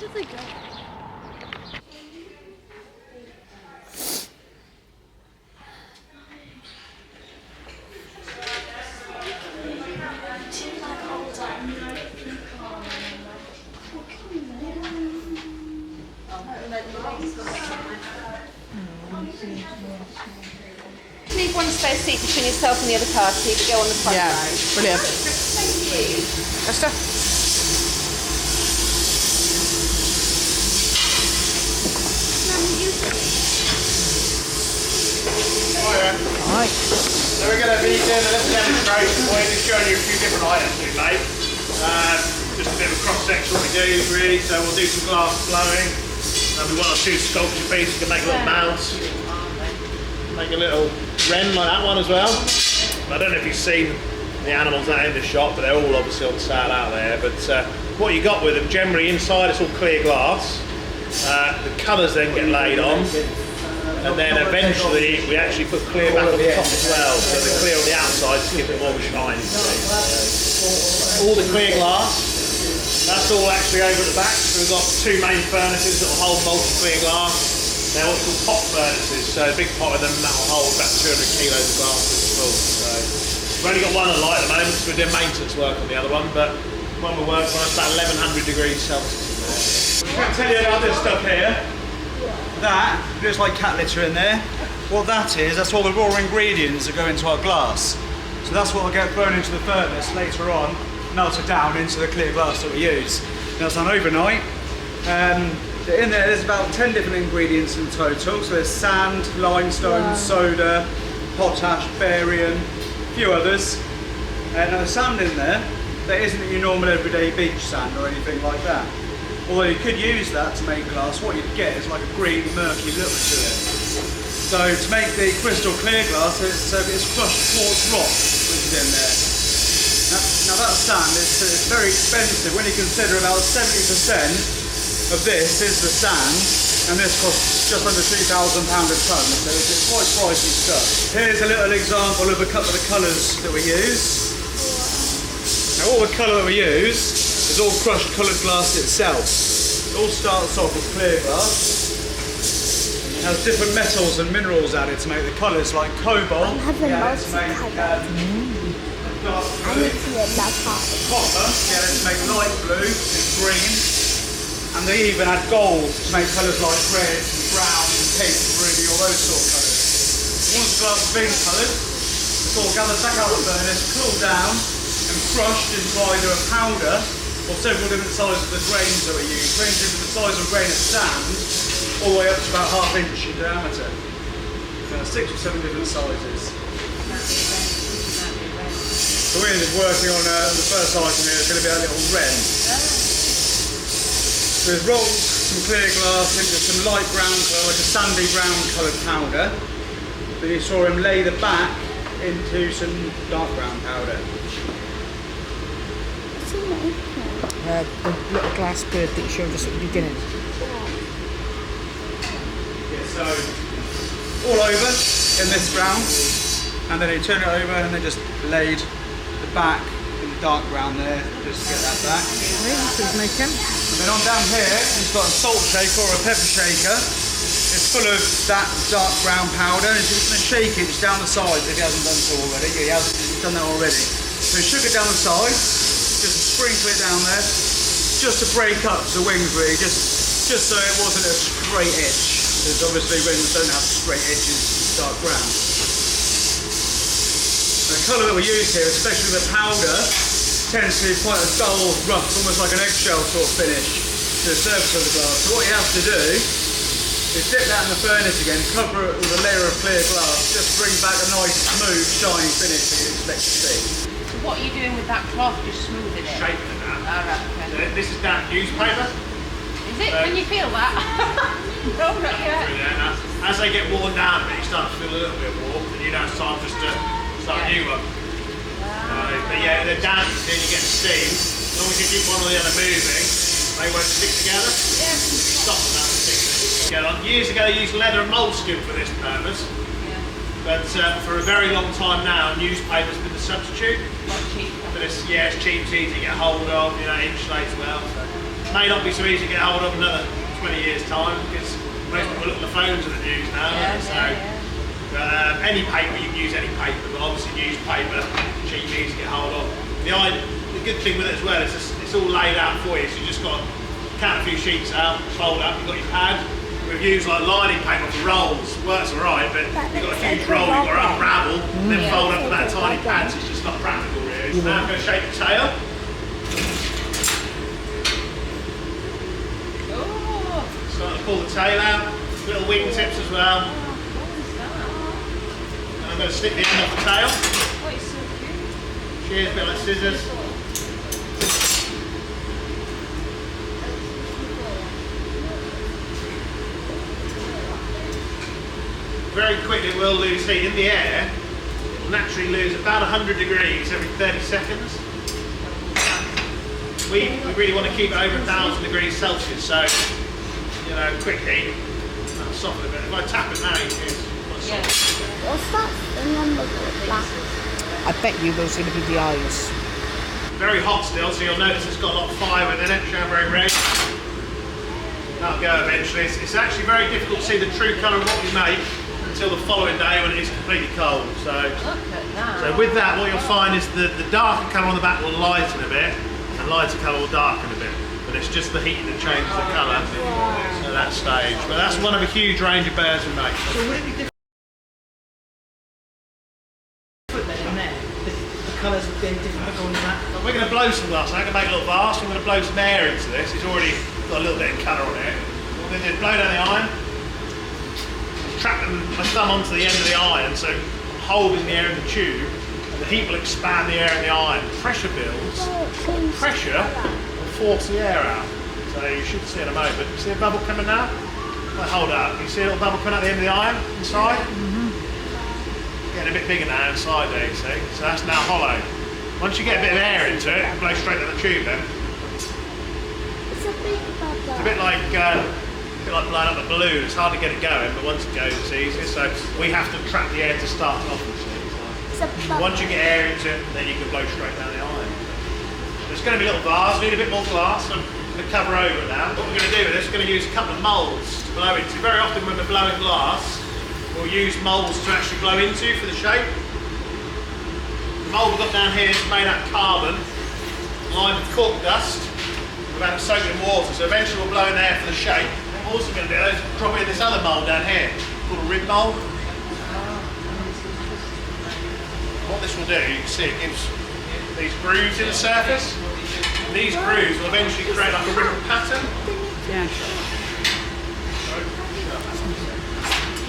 does it go? Leave one spare seat between yourself and the other party, but go on the front row. Brilliant. Thank you. Esther? Hi. So we're going to be doing a little demonstration for you, just showing you a few different items we make. Just a bit of a cross section what we do really, so we'll do some glass blowing. Maybe one or two sculpture pieces, can make little mounts. Make a little wren like that one as well. I don't know if you've seen the animals out in the shop, but they're all obviously on sale out there. But what you got with them, generally inside it's all clear glass. The colours then get laid on. And then eventually we actually put clear back on the top as well, so the clear on the outside to give it more of a shine. All the clear glass, that's all actually over at the back. So we've got two main furnaces that will hold multi-clear glass. They're what's called pot furnaces, so a big pot of them that will hold about 200 kilos of glass full. So we've only got one on light at the moment, so we're doing maintenance work on the other one, but when we're working on it's about 1100 degrees Celsius in there. I'm going to tell you about this stuff here. That looks like cat litter in there. What that is, that's all the raw ingredients that go into our glass. So that's what will get thrown into the furnace later on, melted down into the clear glass that we use. Now it's done overnight. In there there's about 10 different ingredients in total. So there's sand, limestone, soda, potash, barium, a few others. Now the sand in there, that isn't your normal everyday beach sand or anything like that. Although you could use that to make glass, what you'd get is like a green, murky look to it. So to make the crystal clear glass, it's crushed quartz rock, which is in there. Now that sand is very expensive when you consider about 70% of this is the sand, and this costs just under £2,000 a tonne, so it's quite pricey stuff. Here's a little example of a couple of the colours that we use. Now all the colour that we use is all crushed coloured glass itself. It all starts off with clear glass. It has different metals and minerals added to make the colours, like cobalt. Dark blue, copper, to make light blue and green. And they even add gold to make colours like red, brown, pink, ruby, all those sort of colours. Once the glass has been coloured, it's all gathered back out of the furnace, cooled down and crushed into either a powder or several different sizes of the grains that we use, ranging from the size of a grain of sand all the way up to about ½ inch in diameter. 6 or 7 different sizes. So we're just working on the first item here, it's going to be a little wren. So we've rolled some clear glass into some light brown colour, like a sandy brown coloured powder. Then you saw him lay the back into some dark brown powder. The little glass bird that you showed us at the beginning. Yeah, so all over in this brown, and then you turn it over and then just laid the back in the dark brown there, just to get that back. And then on down here, he's got a salt shaker or a pepper shaker. It's full of that dark brown powder, and he's just going to shake it just down the sides if he hasn't done so already. He has done that already. So he shook it down the sides. Just sprinkle it down there, just to break up the wings really, just so it wasn't a straight edge, because obviously wings don't have straight edges, dark brown. The colour that we use here, especially the powder, tends to be quite a dull, rough, almost like an eggshell sort of finish to the surface of the glass. So what you have to do is dip that in the furnace again, cover it with a layer of clear glass, just bring back a nice, smooth, shiny finish that you expect to see. What are you doing with that cloth? Just smoothing it? Shaping it now. Oh, right, okay. This is damp newspaper. Is it? Can you feel that? No, not yet. Yeah, as they get worn down a bit, you start to feel a little bit warm, and you know it's time just to start a new one. But yeah, they're damp, then you get steam. As long as you keep one or the other moving, they won't stick together. Yeah. Stop them that sticking. Years ago, they used leather and moleskin for this purpose. But for a very long time now, newspaper's been the substitute. Not cheap. But it's cheap, it's easy to get hold of, insulates well. So. may not be so easy to get hold of in another 20 years time because most people look at the phones of the news now. Any paper, you can use any paper, but obviously newspaper, cheap, easy to get hold of. The good thing with it as well is it's all laid out for you, so you just got to count a few sheets out, fold up, you've got your pad. We've used like lining paper for rolls, works alright, but you've got a huge roll you've got to unravel, and then fold up to that tiny pad, so it's just not practical really. So now I'm going to shape the tail. Starting to pull the tail out, little wing tips as well. I'm going to stick the end off the tail. Oh, it's so cute. Shears a bit like scissors. Very quickly it will lose heat in the air. It will naturally lose about 100 degrees every 30 seconds. We really want to keep it over 1,000 degrees Celsius, so quick heat. That'll soften a bit. If I tap it now, you can see it's What's that? The number black. I bet you those are going to be the eyes. very hot still, so you'll notice it's got a lot of fire within it, showing very red. That'll go eventually. It's actually very difficult to see the true colour of what we make until the following day when it is completely cold. So with that, what you'll find is the darker colour on the back will lighten a bit, and lighter colour will darken a bit. But it's just the heat that changes the colour at that stage. But that's one of a huge range of bears we make. So would it be different then in there? The colours would be different by going in that? Well, we're going to blow some glass. I'm going to make a little vase. I'm going to blow some air into this. It's already got a little bit of colour on it. What we're going to do is blow down the iron. Trap my thumb onto the end of the iron, so I'm holding the air in the tube. And the heat will expand the air in the iron. Pressure builds. Pressure will force the air out. So you should see in a moment. See a bubble coming now? I hold it up. You see a little bubble coming out the end of the iron inside? Getting a bit bigger now inside there, you see. So that's now hollow. Once you get a bit of air into it, it blows straight down the tube then. It's a big bubble. It's a bit like blowing up a balloon. It's hard to get it going, but once it goes, it's easier. So we have to trap the air to start it off. It's a bubble. Once you get air into it, then you can blow straight down the iron. There's going to be a little vase. We need a bit more glass. So I'm going to cover over it now. What we're going to do with this, we're going to use a couple of moulds to blow into. Very often when we're blowing glass, we'll use moulds to actually blow into for the shape. The mould we've got down here is made out of carbon, lined with cork dust. We've had it soaked in water, so eventually we'll blow in there for the shape. What we're also going to do is drop it in this other mould down here, called a rib mould. What this will do, you can see it gives these grooves in the surface. These grooves will eventually create like a ripple pattern. Yeah.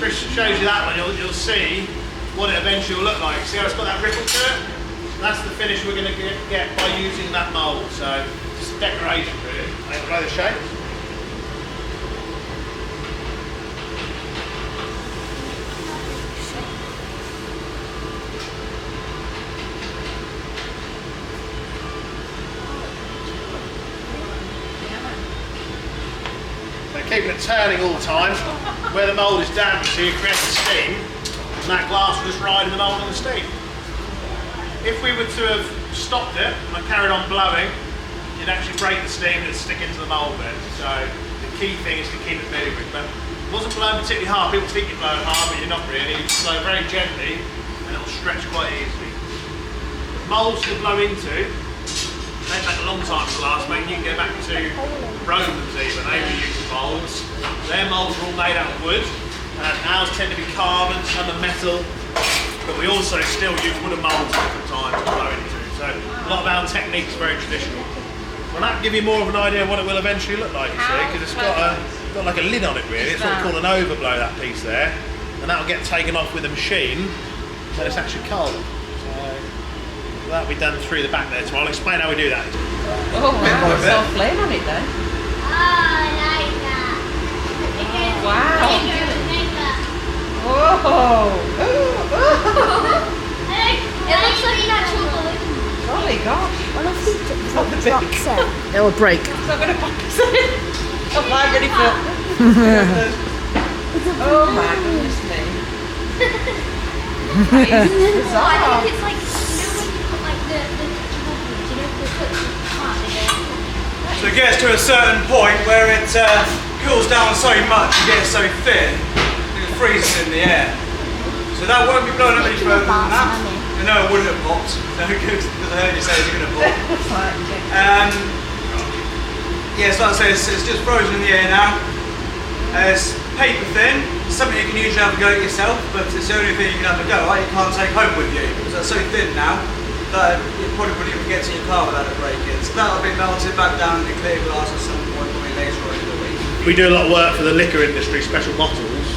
Chris shows you that one, you'll see what it eventually will look like. See how it's got that ripple to it? That's the finish we're going to get by using that mould. So just decoration really. They blow the shape. Keeping it turning all the time. Where the mould is damp, so you create the steam, and that glass will just ride in the mould on the steam. If we were to have stopped it and I carried on blowing, you'd actually break the steam and it'd stick into the mould bed. So the key thing is to keep it moving. But it wasn't blowing particularly hard. People think you're blowing hard, but you're not really. You blow very gently and it'll stretch quite easily. The moulds to blow into, they take a long time to last, mate. You can go back to Romans even, they were using moulds. Their moulds are all made out of wood, and ours tend to be carbon, some are metal, but we also still use wooden moulds at different times to blow into. So a lot of our technique is very traditional. Well, that'll give you more of an idea of what it will eventually look like, you see, because it's got like a lid on it really. It's what we call an overblow, that piece there, and that'll get taken off with a machine when it's actually cold. That'll be done through the back there, so I'll explain how we do that. Oh wow, there's a flame on it then. Oh, I like that. Wow. Whoa. It looks like an actual balloon. Holy gosh. What if we not the big. It will break. It's not going to box it. Oh my goodness. Oh my goodness me. That is bizarre. I think it's like, you know when you put like the bubbles, you know, the foot part in there. So it gets to a certain point where it cools down so much and gets so thin, it freezes in the air. So that won't be blown up any further than that. No, it wouldn't have popped. No, because I heard you say it's going to pop. Yes, like I say, it's just frozen in the air now. It's paper thin. It's something you can usually have a go at yourself, but it's the only thing you can have a go at. You can't take home with you because it's so thin now that you probably wouldn't even get to your car without it breaking. So that'll be melted back down into clear glass at some point probably later on in the week. We do a lot of work for the liquor industry, special bottles,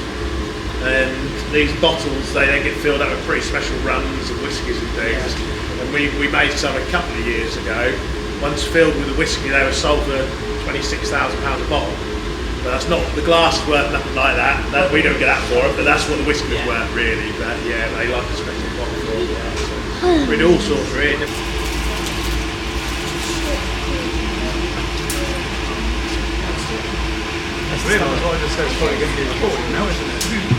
and these bottles they then get filled up with pretty special runs and whiskies and things. And we made some a couple of years ago. Once filled with the whiskey, they were sold for £26,000 a bottle. But that's not, the glass is worth nothing like that. We don't get that for it, but that's what the whiskey is worth really. But yeah, they like a special bottle for it. So we do all sorts really. That's weird, I just said it's probably going to be recorded now, isn't it?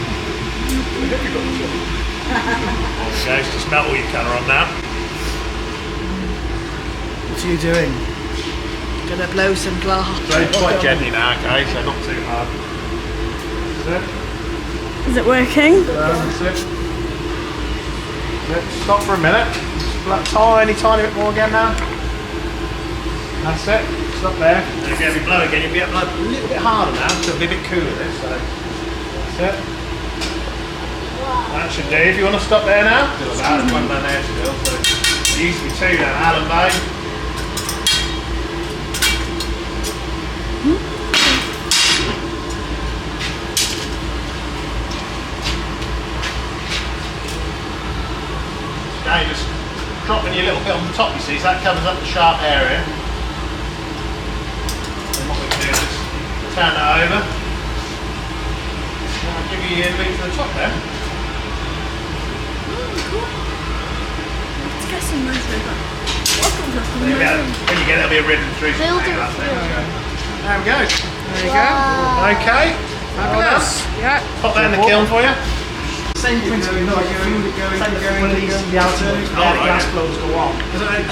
Okay, so just melt all your colour on now. What are you doing? Gonna blow some glass. Blow quite gently now, okay, so not too hard. Is it working? That's it. Stop for a minute. Just blow tiny bit more again now. That's it. Stop there. And if you have your blow again, you'll be able to blow a little bit harder now, so it'll be a bit cooler this. So that's it. That should do. If you want to stop there now, still about one down there still. So there used to be two down Allen Bay. Now you're just dropping your little bit on the top, you see, so that covers up the sharp area. And what we can do is just turn that over. And I'll give you your lead to the top there. Let's get some nice river. When you get it, there'll be a ribbon through. There we go. There you go. Okay. Fabulous. Yeah. Pop that in the kiln for you. Same principle, going, the outer gas blows go on.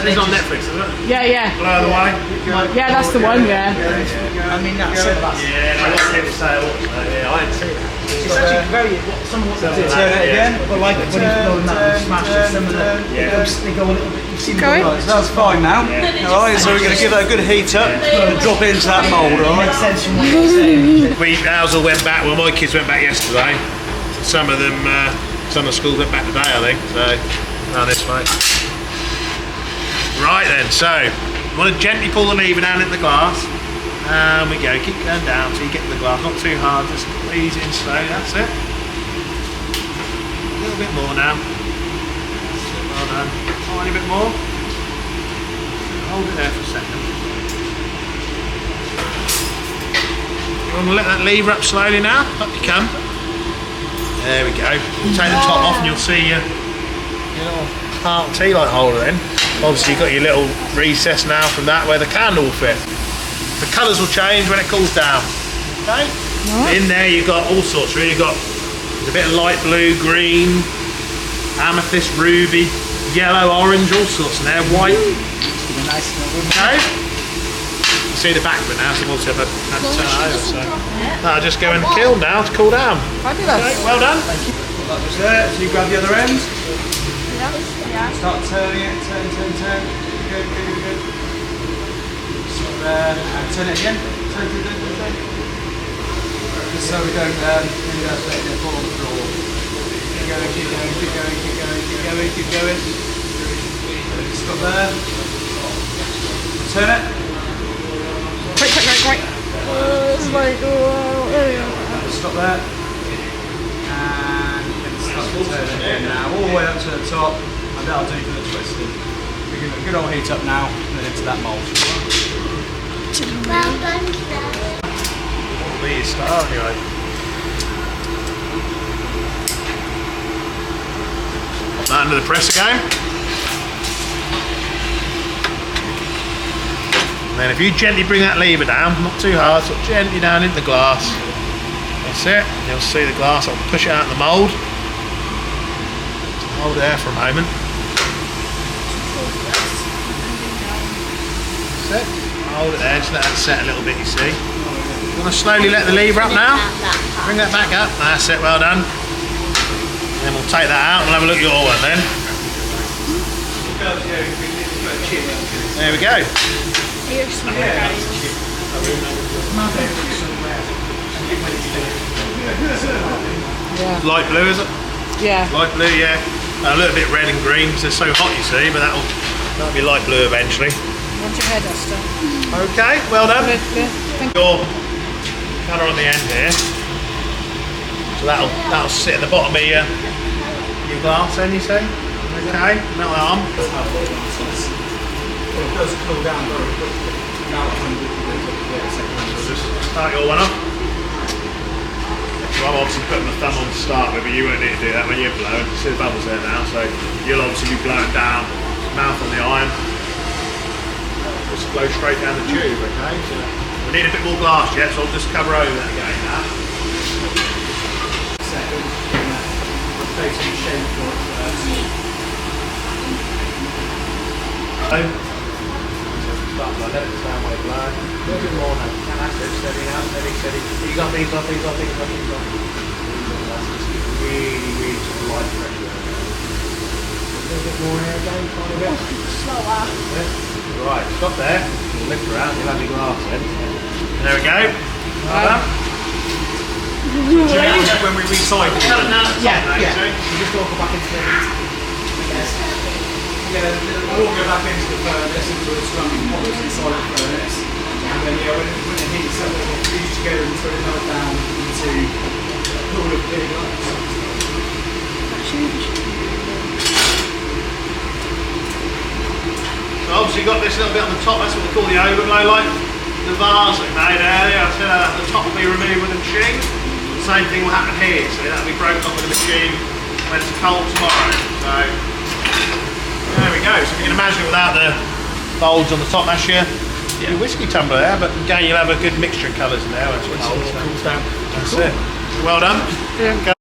It's on Netflix, isn't it? Yeah. Blow the way. Yeah, that's the one, yeah. I mean, that's it. Yeah, no, that's it for sale. Yeah, I didn't see that. It's actually very, some of what they do, turn it again, but like when you blow them out and smash it, some of them, they go a little bit, you've seen Okay. the that's fine now. Alright, so we're going to give that a good heat up and drop it into that mould, alright? Makes sense from what you're saying. Ours all went back, well my kids went back yesterday. Some of them, some of the schools went back today I think, so down this way. Right then, so you want to gently pull the lever down into the glass. And we go, keep going down till you get to the glass, not too hard, just ease in slow, that's it. A little bit more now. That's it, well done. Tiny bit more. Hold it there for a second. You want to let that lever up slowly now, up you come. There we go. Take the top off and you'll see your little heart tea light holder then. Obviously you've got your little recess now from that where the candle will fit. The colours will change when it cools down. Okay? In there you've got all sorts really. You've got a bit of light blue, green, amethyst, ruby, yellow, orange, all sorts in there, white. Okay? You see the back of it now, so we'll have to turn it over. So I'll just go in the kiln now to cool down. Fabulous. Okay, well done. That was there, so you grab the other end. Start turning it, turn. Good. So there, and turn it again. Turn. Just so we don't end up letting it fall on the floor. Keep going. Stop there. Turn it. Quick. Stop there. And then start to turn it again now, all the way up to the top, and that'll do for the twisting. We give it a good old heat up now, and then into that mould. Well done, Dad. What'll be your star anyway? Pop that under the press again. And then if you gently bring that lever down, not too hard, sort of gently down into the glass. That's it. You'll see the glass, I'll push it out in the mould. Hold there for a moment. That's it. Hold it there, just let that set a little bit, you see. You want to slowly let the lever up now? Bring that back up. That's it, well done. Then we'll take that out and we'll have a look at your one then. There we go. Light blue, is it? Yeah. Light blue, yeah. A little bit red and green because they're so hot, you see, but that'll be light blue eventually. Watch your hair duster. Okay, well done. Good, yeah. Thank you. Your colour on the end here. So that'll sit at the bottom of your glass then, you see. Okay, metal arm. It does cool down very quickly. Now 100 seconds. Just start your one up. So I'm obviously putting my thumb on to start with, but you won't need to do that when you're blowing. You see the bubbles there now, so you'll obviously be blowing down, mouth on the iron. Just blow straight down the tube, okay? So we need a bit more glass yet, so I'll just cover over that again now. Second, facing the shape for it first. Start by let it down while you're blowing. A little bit more now. That's it, steady now, steady. Ease up. Really sort of light pressure. A little bit more here again, tiny bit. Slower. Yeah. Right, stop there. We'll lift her out, you'll have your glass then. There we go. Well done. When we recycle it. You just walk back into the Yeah, we'll go back into the furnace, into the scrumbing pots inside the furnace. And then when it heats up, we'll fuse together and sort of melt down into a pool of clear glass. So obviously you've got this little bit on the top, that's what we call the overglow light. The vase that made earlier, so the top will be removed with a machine. The same thing will happen here, so that'll be broken up with a machine when it's cold tomorrow. So there we go. So if you can imagine it without the bulge on the top, that's your whiskey tumbler there, but again you'll have a good mixture of colours in there when it's cold. That's it. Well done. Yeah. Okay.